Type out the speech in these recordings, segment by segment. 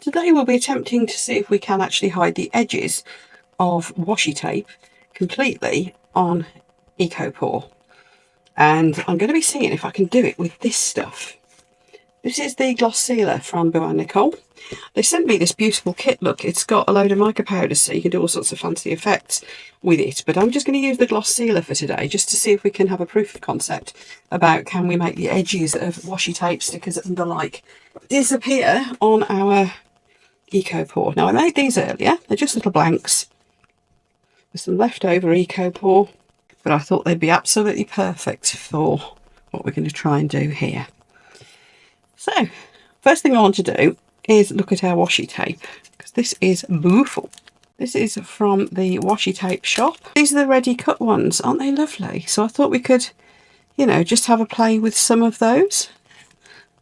Today we'll be attempting to see if we can actually hide the edges of washi tape completely on EcoPore. And I'm going to be seeing if I can do it with this stuff. This is the gloss sealer from Nicole. They sent me this beautiful kit. Look, it's got a load of mica powders, so you can do all sorts of fancy effects with it. But I'm just going to use the gloss sealer for today, just to see if we can have a proof of concept about can we make the edges of washi tape stickers and the like disappear on our EcoPore. Now, I made these earlier. They're just little blanks with some leftover EcoPore, but I thought they'd be absolutely perfect for what we're going to try and do here. So, first thing I want to do is look at our washi tape, because this is beautiful. This is from the Washi Tape Shop. These are the ready cut ones, aren't they lovely? So I thought we could, you know, just have a play with some of those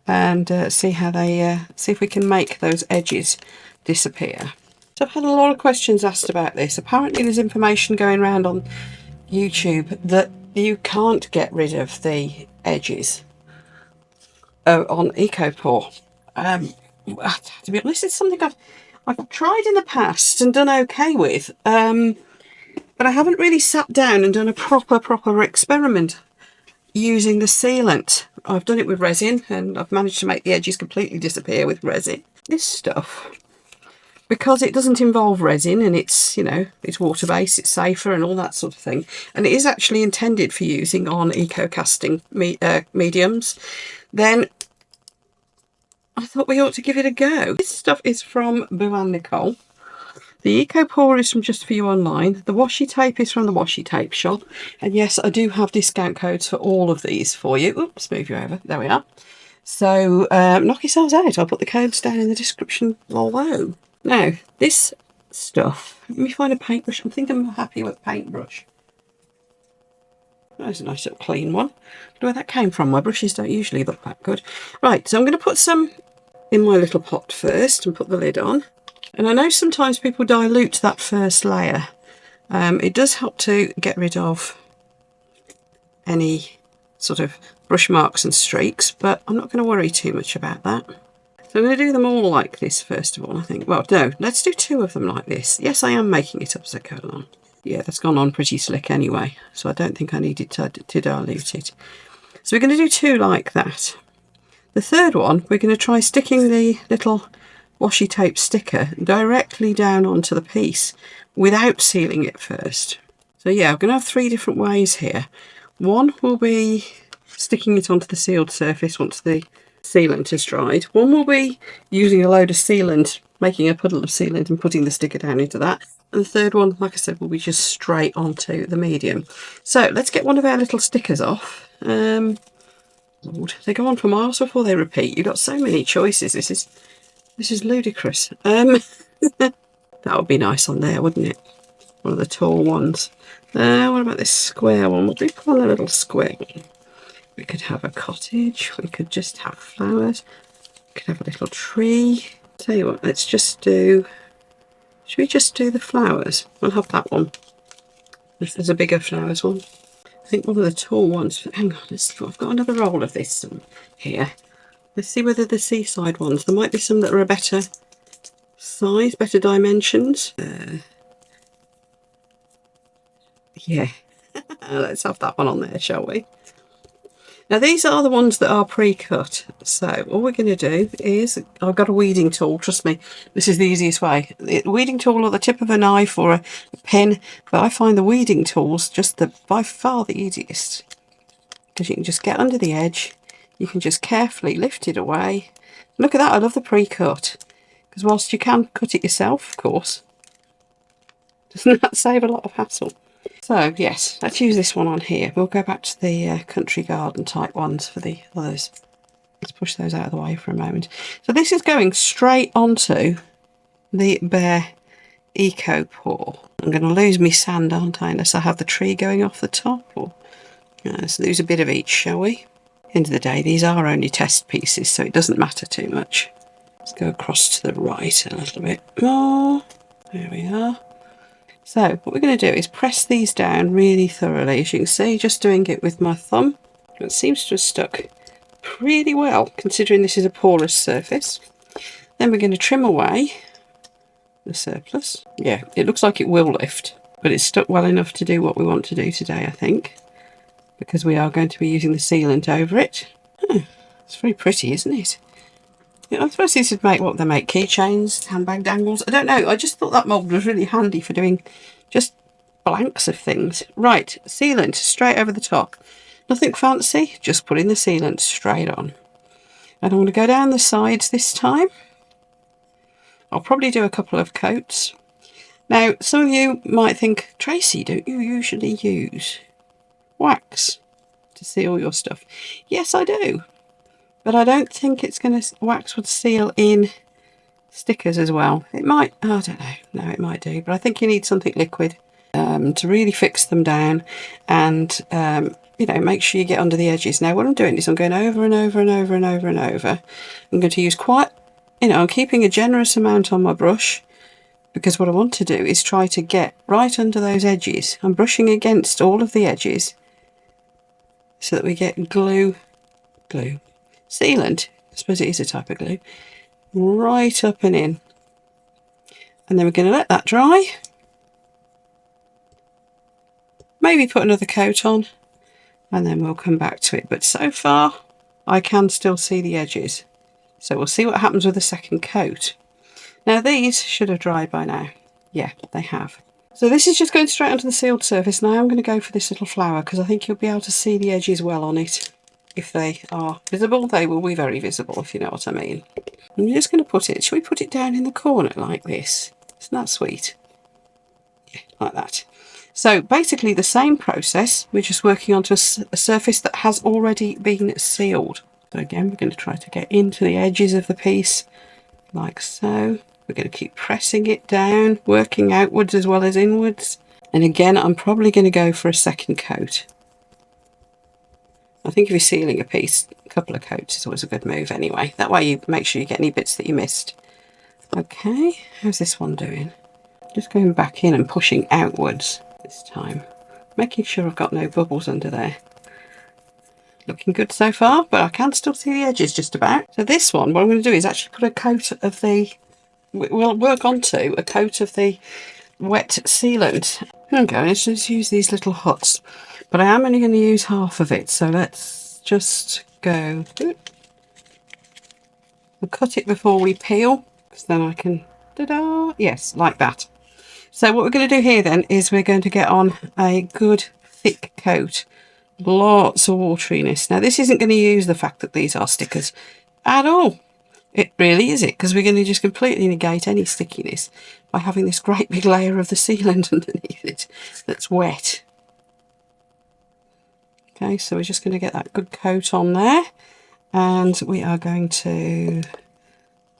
and see how they, see if we can make those edges disappear. So I've had a lot of questions asked about this. Apparently there's information going around on YouTube that you can't get rid of the edges on EcoPore. To be honest, it's something I've tried in the past and done okay with, but I haven't really sat down and done a proper experiment using the sealant. I've done it with resin and I've managed to make the edges completely disappear with resin. This stuff, because it doesn't involve resin and it's, you know, it's water-based, it's safer and all that sort of thing, and it is actually intended for using on eco-casting mediums, then I thought we ought to give it a go. This stuff is from Nicole. The EcoPore is from Just For You Online. The washi tape is from the Washi Tape Shop. And yes, I do have discount codes for all of these for you. Oops, move you over. There we are. So knock yourselves out. I'll put the codes down in the description below. Now, this stuff, let me find a paintbrush. I think I'm happy with a paintbrush. That's a nice little clean one. I don't know where that came from. My brushes don't usually look that good. Right, so I'm going to put some in my little pot first and put the lid on. And I know sometimes people dilute that first layer. It does help to get rid of any sort of brush marks and streaks, but I'm not going to worry too much about that. So I'm going to do them all like this first of all, I think. Well, no, let's do two of them like this. Yes, I am making it up as I go along. Yeah, that's gone on pretty slick anyway, so I don't think I needed to dilute it. So we're going to do two like that. The third one, we're going to try sticking the little washi tape sticker directly down onto the piece without sealing it first. So yeah, I'm going to have three different ways here. One will be sticking it onto the sealed surface once the sealant has dried. One will be using a load of sealant, making a puddle of sealant and putting the sticker down into that. And the third one, like I said, will be just straight onto the medium. So let's get one of our little stickers off. Lord, they go on for miles before they repeat. You've got so many choices. This is ludicrous. That would be nice on there, wouldn't it? One of the tall ones. What about this square one? What do we put on a little square one? We could have a cottage. We could just have flowers. We could have a little tree. Tell you what, let's just do... Should we just do the flowers? We'll have that one. If there's a bigger flowers one. I think one of the tall ones. Hang on, let's see. I've got another roll of this here. Let's see whether the seaside ones. There might be some that are a better size, better dimensions. Yeah. Let's have that one on there, shall we? Now these are the ones that are pre-cut, so all we're going to do is, I've got a weeding tool, trust me, this is the easiest way. The weeding tool or the tip of a knife or a pin, but I find the weeding tools just by far the easiest. Because you can just get under the edge, you can just carefully lift it away. Look at that, I love the pre-cut, because whilst you can cut it yourself, of course, doesn't that save a lot of hassle? So yes, let's use this one on here. We'll go back to the country garden type ones for the others. Let's push those out of the way for a moment. So this is going straight onto the bare EcoPore. I'm going to lose my sand, aren't I, unless I have the tree going off the top. Or let's lose a bit of each, shall we? End of the day, these are only test pieces, so it doesn't matter too much. Let's go across to the right a little bit more. There we are. So what we're going to do is press these down really thoroughly. As you can see, just doing it with my thumb. It seems to have stuck pretty well, considering this is a porous surface. Then we're going to trim away the surplus. Yeah, it looks like it will lift, but it's stuck well enough to do what we want to do today, I think, because we are going to be using the sealant over it. Oh, it's very pretty, isn't it? Yeah, I suppose this would make what they make, keychains, handbag dangles. I don't know, I just thought that mould was really handy for doing just blanks of things. Right, sealant straight over the top. Nothing fancy, just putting the sealant straight on. And I'm going to go down the sides this time. I'll probably do a couple of coats. Now, some of you might think, Tracy, don't you usually use wax to seal your stuff? Yes, I do. But I don't think it's going to, wax would seal in stickers as well. It might, I don't know. No, it might do. But I think you need something liquid to really fix them down and, you know, make sure you get under the edges. Now, what I'm doing is I'm going over and over and over and over and over. I'm going to use quite, you know, I'm keeping a generous amount on my brush because what I want to do is try to get right under those edges. I'm brushing against all of the edges so that we get glue, sealant, I suppose it is a type of glue, right up and in. And then we're going to let that dry. Maybe put another coat on and then we'll come back to it. But so far I can still see the edges. So we'll see what happens with the second coat. Now these should have dried by now. Yeah, they have. So this is just going straight onto the sealed surface. Now I'm going to go for this little flower because I think you'll be able to see the edges well on it. If they are visible, they will be very visible, if you know what I mean. I'm just going to put it, shall we put it down in the corner like this? Isn't that sweet? Yeah, like that. So basically the same process, we're just working onto a surface that has already been sealed. So again, we're going to try to get into the edges of the piece, like so. We're going to keep pressing it down, working outwards as well as inwards. And again, I'm probably going to go for a second coat. I think if you're sealing a piece, a couple of coats is always a good move anyway. That way you make sure you get any bits that you missed. Okay, how's this one doing? Just going back in and pushing outwards this time. Making sure I've got no bubbles under there. Looking good so far, but I can still see the edges just about. So this one, what I'm going to do is actually put a coat of the, we'll work onto a coat of the wet sealant. Okay, let's just use these little huts. But I am only going to use half of it, so let's just go. We'll cut it before we peel, because then I can, ta-da, yes, like that. So what we're going to do here then is we're going to get on a good thick coat. Lots of wateriness. Now this isn't going to use the fact that these are stickers at all. It really isn't, because we're going to just completely negate any stickiness by having this great big layer of the sealant underneath it that's wet. Okay, so we're just going to get that good coat on there, and we are going to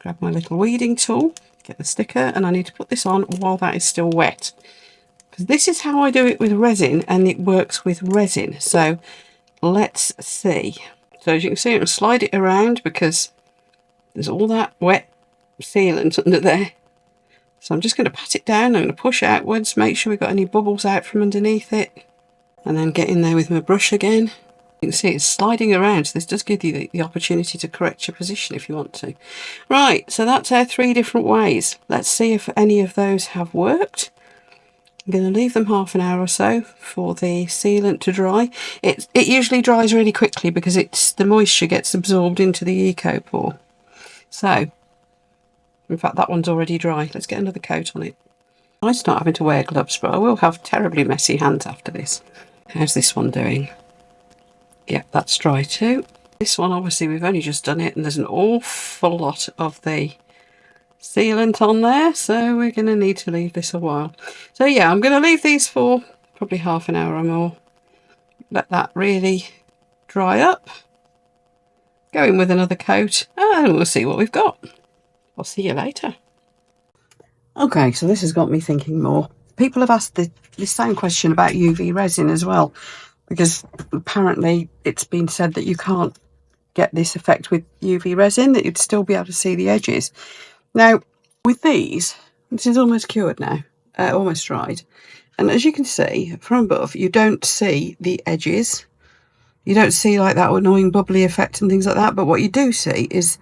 grab my little weeding tool, get the sticker, and I need to put this on while that is still wet. Because this is how I do it with resin, and it works with resin. So let's see. So as you can see, I'm slide it around because there's all that wet sealant under there. So I'm just going to pat it down, I'm going to push outwards, make sure we've got any bubbles out from underneath it. And then get in there with my brush again. You can see it's sliding around, so this does give you the opportunity to correct your position if you want to. Right, so that's our 3 different ways. Let's see if any of those have worked. I'm going to leave them half an hour or so for the sealant to dry. It usually dries really quickly because the moisture gets absorbed into the eco pore. So, in fact that one's already dry. Let's get another coat on it. I'm not having to wear gloves, but I will have terribly messy hands after this. How's this one doing? Yep, that's dry too. This one, obviously, we've only just done it, and there's an awful lot of the sealant on there, so we're going to need to leave this a while. So yeah, I'm going to leave these for probably half an hour or more. Let that really dry up. Go in with another coat, and we'll see what we've got. I'll see you later. Okay, so this has got me thinking more. People have asked the same question about UV resin as well, because apparently it's been said that you can't get this effect with UV resin, that you'd still be able to see the edges. Now, with these, this is almost cured now, almost dried. And as you can see from above, you don't see the edges. You don't see like that annoying bubbly effect and things like that. But what you do see is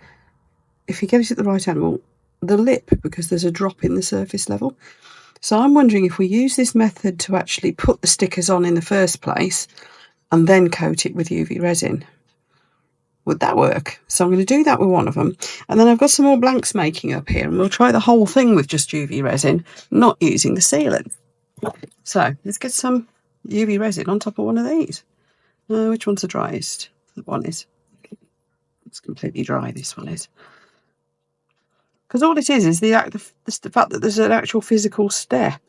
if you get it at the right angle, the lip, because there's a drop in the surface level. So I'm wondering if we use this method to actually put the stickers on in the first place and then coat it with UV resin. Would that work? So I'm going to do that with one of them. And then I've got some more blanks making up here, and we'll try the whole thing with just UV resin, not using the sealant. So let's get some UV resin on top of one of these. Which one's the driest? That one is. It's completely dry, this one is. Because all it is the fact that there's an actual physical step.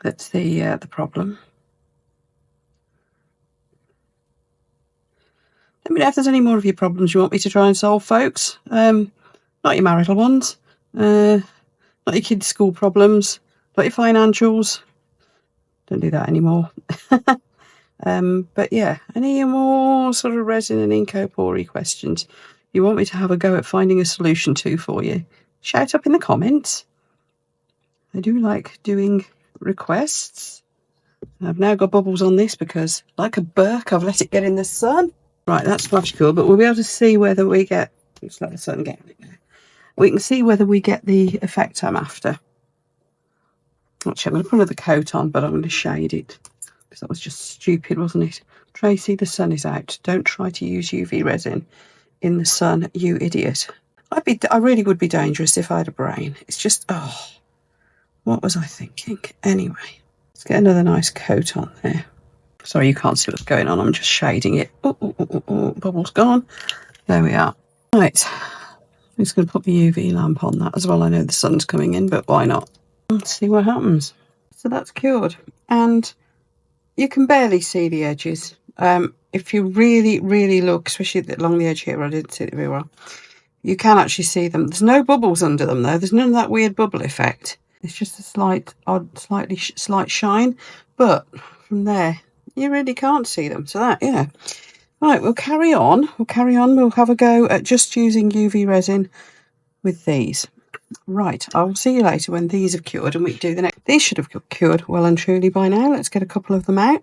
That's the problem. Let me know if there's any more of your problems you want me to try and solve, folks. Not your marital ones, not your kids' school problems, not your financials. Don't do that anymore. But yeah, any more sort of resin and incorporeal questions you want me to have a go at finding a solution to for you, shout up in the comments. I do like doing requests. I've now got bubbles on this because, like a Burke, I've let it get in the sun. Right, that's flash cool, but we'll be able to see whether we get... Let's let the sun get in it now. We can see whether we get the effect I'm after. Actually, I'm going to put another coat on, but I'm going to shade it. Because that was just stupid, wasn't it? Tracy, the sun is out. Don't try to use UV resin in the sun, you idiot. I really would be dangerous if I had a brain. It's just, oh, what was I thinking? Anyway, let's get another nice coat on there. Sorry, you can't see what's going on. I'm just shading it. Bubble's gone. There we are. Right. I'm just going to put the UV lamp on that as well. I know the sun's coming in, but why not? Let's see what happens. So that's cured. And you can barely see the edges. If you really, really look, especially along the edge here, I didn't see it very well. You can actually see them. There's no bubbles under them, though. There's none of that weird bubble effect. It's just a slight shine. But from there, you really can't see them. So that, yeah. Right, we'll carry on. We'll have a go at just using UV resin with these. Right, I'll see you later when these have cured and we do the next. These should have cured well and truly by now. Let's get a couple of them out.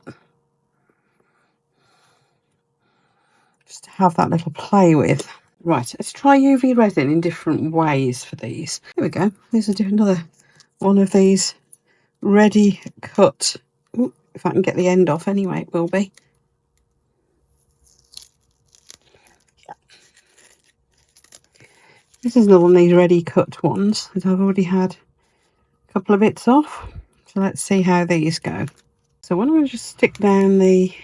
Just to have that little play with. Right, let's try UV resin in different ways for these. Here we go. There's another one of these ready cut. Ooh, if I can get the end off anyway, it will be. Yeah. This is another one of these ready cut ones that I've already had a couple of bits off. So let's see how these go. So when I'm going to just stick down the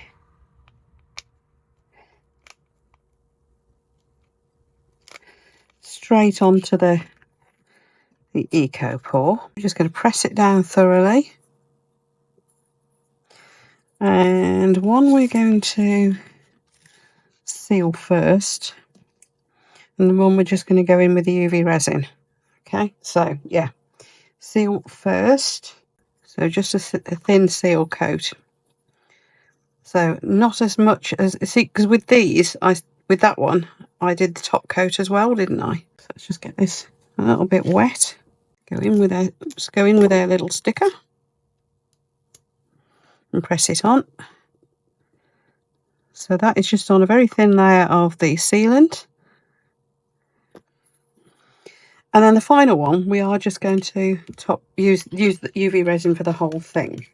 straight onto the eco pour. I'm just going to press it down thoroughly. And one we're going to seal first. And the one we're just going to go in with the UV resin. Okay, so yeah, seal first. So just a thin seal coat. So not as much as, see, because with these, with that one, I did the top coat as well, didn't I? So let's just get this a little bit wet. Go in with our little sticker and press it on. So that is just on a very thin layer of the sealant. And then the final one, we are just going to use the UV resin for the whole thing.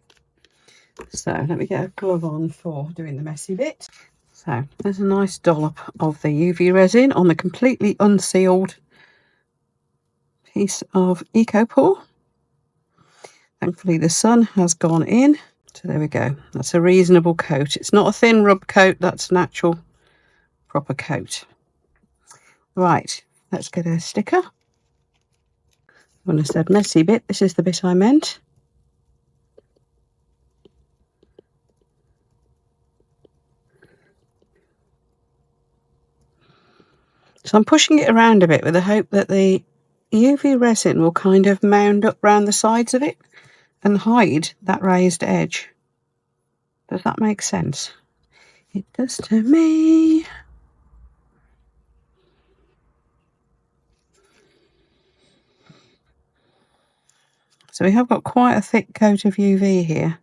So let me get a glove on for doing the messy bit. So there's a nice dollop of the UV resin on the completely unsealed piece of EcoPore. Thankfully the sun has gone in. So there we go. That's a reasonable coat. It's not a thin rub coat, that's an actual proper coat. Right, let's get a sticker. When I said messy bit, this is the bit I meant. So I'm pushing it around a bit with the hope that the UV resin will kind of mound up round the sides of it and hide that raised edge. Does that make sense? It does to me. So we have got quite a thick coat of UV here,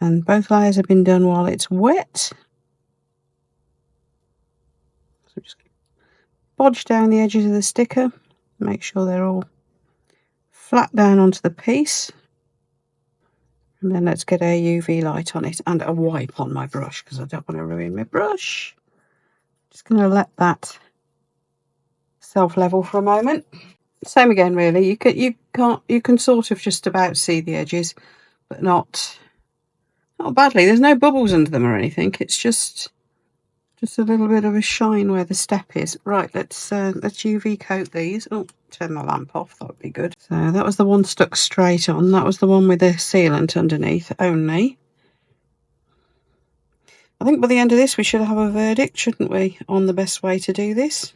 and both layers have been done while it's wet. So just bodge down the edges of the sticker Make sure they're all flat down onto the piece. And then let's get a UV light on it and a wipe on my brush because I don't want to ruin my brush. Just going to let that self-level for a moment. Same again, really. You can sort of just about see the edges, but not badly. There's no bubbles under them or anything. It's just a little bit of a shine where the step is. Right, let's UV coat these. Oh, turn the lamp off. That would be good. So that was the one stuck straight on. That was the one with the sealant underneath only. I think by the end of this we should have a verdict, shouldn't we, on the best way to do this?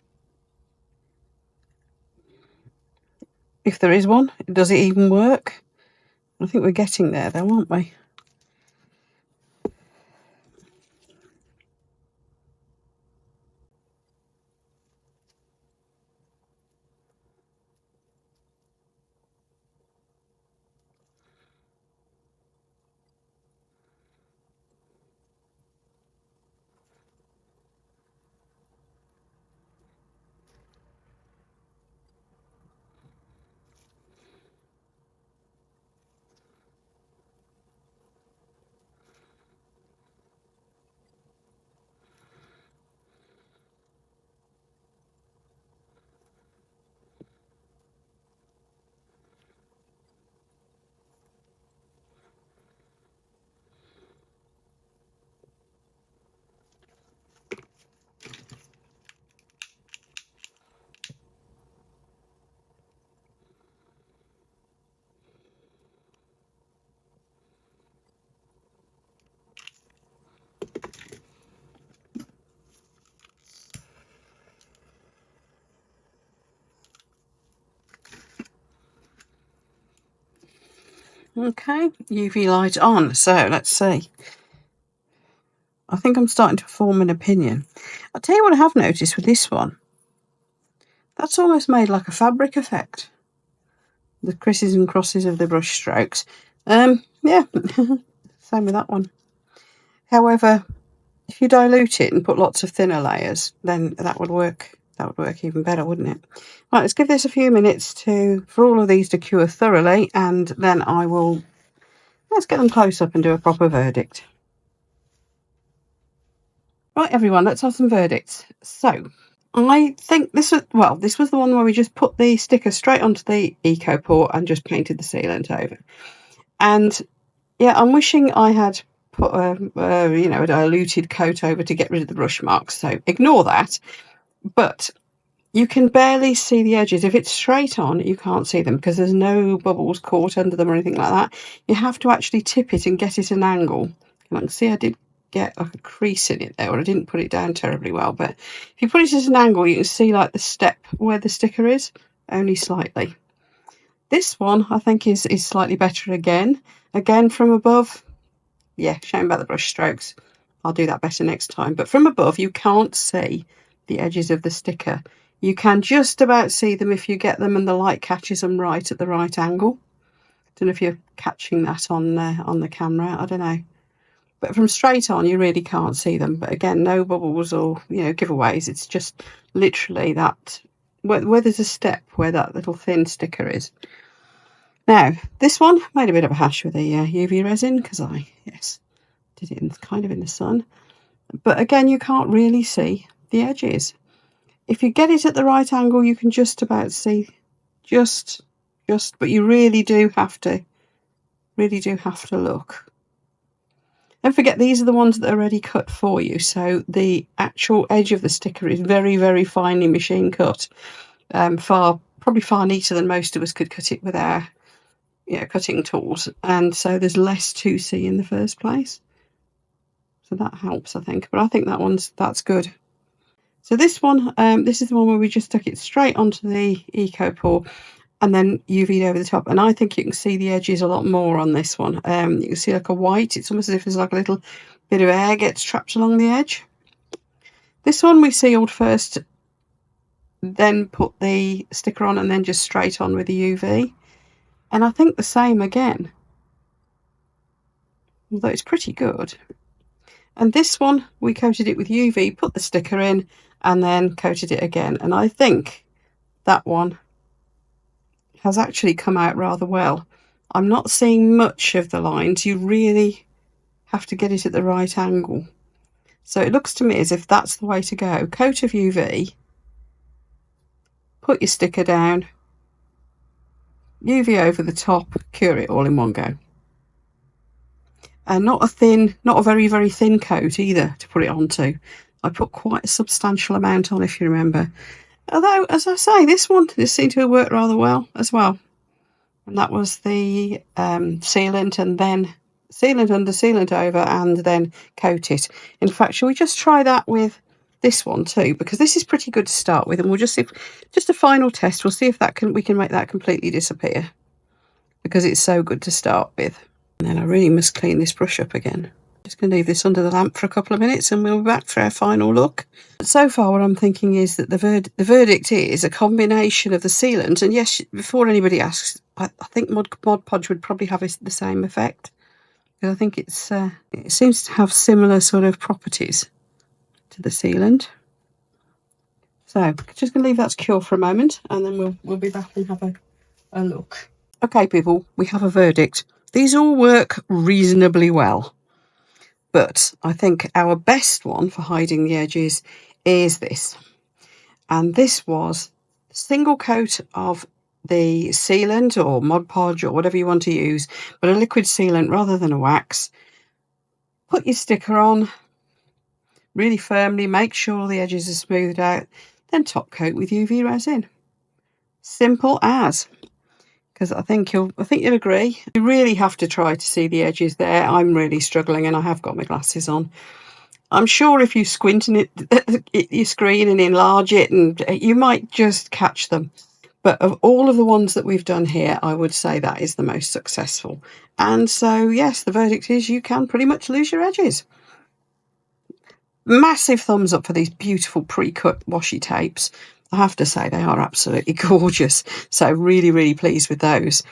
If there is one, does it even work? I think we're getting there though, aren't we? Okay, UV light on. So let's see. I think I'm starting to form an opinion. I'll tell you what I have noticed with this one. That's almost made like a fabric effect. The crises and crosses of the brush strokes. Yeah, same with that one. However, if you dilute it and put lots of thinner layers, then that would work. That would work even better, wouldn't it? Right, let's give this a few minutes for all of these to cure thoroughly, and then let's get them close up and do a proper verdict. Right, everyone, let's have some verdicts. So, I think this was the one where we just put the sticker straight onto the eco port and just painted the sealant over. And yeah, I'm wishing I had put a diluted coat over to get rid of the brush marks. So ignore that. But you can barely see the edges. If it's straight on, you can't see them because there's no bubbles caught under them or anything like that. You have to actually tip it and get it an angle. And I can see I did get like a crease in it there, or I didn't put it down terribly well. But if you put it at an angle, you can see like the step where the sticker is, only slightly. This one I think is slightly better again. Again from above, yeah, shame about the brush strokes. I'll do that better next time. But from above, you can't see the edges of the sticker. You can just about see them if you get them and the light catches them right at the right angle. Don't know if you're catching that on the camera. I don't know. But from straight on, you really can't see them. But again, no bubbles or giveaways. It's just literally that where there's a step where that little thin sticker is. Now, this one made a bit of a hash with the UV resin because I did it kind of in the sun. But again, you can't really see the edges. If you get it at the right angle, you can just about see, but you really do have to look. Don't forget, these are the ones that are already cut for you. So the actual edge of the sticker is very, very finely machine cut. Probably far neater than most of us could cut it with our cutting tools. And so there's less to see in the first place. So that helps, I think. But I think that's good. So this one, this is the one where we just stuck it straight onto the eco pour and then UV'd over the top. And I think you can see the edges a lot more on this one. You can see like a white. It's almost as if there's like a little bit of air gets trapped along the edge. This one we sealed first, then put the sticker on and then just straight on with the UV. And I think the same again. Although it's pretty good. And this one, we coated it with UV, put the sticker in, and then coated it again. And I think that one has actually come out rather well. I'm not seeing much of the lines. You really have to get it at the right angle. So it looks to me as if that's the way to go. Coat of UV, put your sticker down, UV over the top, cure it all in one go. And not a very, very thin coat either to put it onto. I put quite a substantial amount on, if you remember. Although, as I say, this seemed to have worked rather well as well. And that was the sealant, and then sealant under, sealant over, and then coat it. In fact, shall we just try that with this one too? Because this is pretty good to start with, and we'll just see just a final test. We'll see if we can make that completely disappear, because it's so good to start with. And then I really must clean this brush up again. Just going to leave this under the lamp for a couple of minutes and we'll be back for our final look. So far what I'm thinking is that the verdict is a combination of the sealant, and yes, before anybody asks, I think Mod Podge would probably have the same effect. Because I think it seems to have similar sort of properties to the sealant. So just going to leave that to cure for a moment and then we'll be back and have a look. Okay people, we have a verdict. These all work reasonably well. But I think our best one for hiding the edges is this. And this was a single coat of the sealant or Mod Podge or whatever you want to use, but a liquid sealant rather than a wax. Put your sticker on really firmly, make sure the edges are smoothed out, then top coat with UV resin. Simple as. Because I think you'll agree. You really have to try to see the edges there. I'm really struggling and I have got my glasses on. I'm sure if you squint in your screen and enlarge it, and you might just catch them. But of all of the ones that we've done here, I would say that is the most successful. And so, yes, the verdict is you can pretty much lose your edges. Massive thumbs up for these beautiful pre-cut washi tapes. I have to say they are absolutely gorgeous. So really, really pleased with those.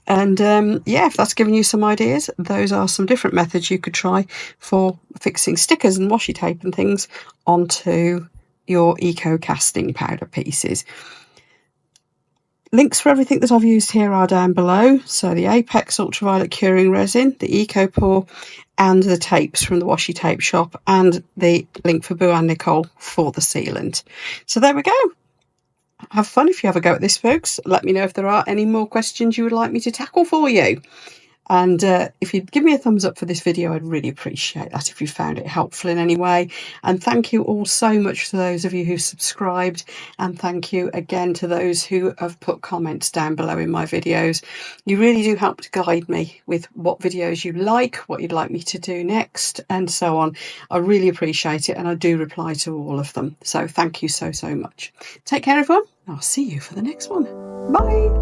And yeah, if that's given you some ideas, those are some different methods you could try for fixing stickers and washi tape and things onto your eco casting powder pieces. Links for everything that I've used here are down below. So the Apex Ultraviolet Curing Resin, the Eco Pour, and the tapes from the Washi Tape Shop, and the link for Boo and Nicole for the sealant. So there we go. Have fun if you have a go at this, folks. Let me know if there are any more questions you would like me to tackle for you. And if you'd give me a thumbs up for this video, I'd really appreciate that if you found it helpful in any way. And thank you all so much to those of you who subscribed. And thank you again to those who have put comments down below in my videos. You really do help to guide me with what videos you like, what you'd like me to do next, and so on. I really appreciate it, and I do reply to all of them. So thank you so, so much. Take care, everyone. I'll see you for the next one. Bye.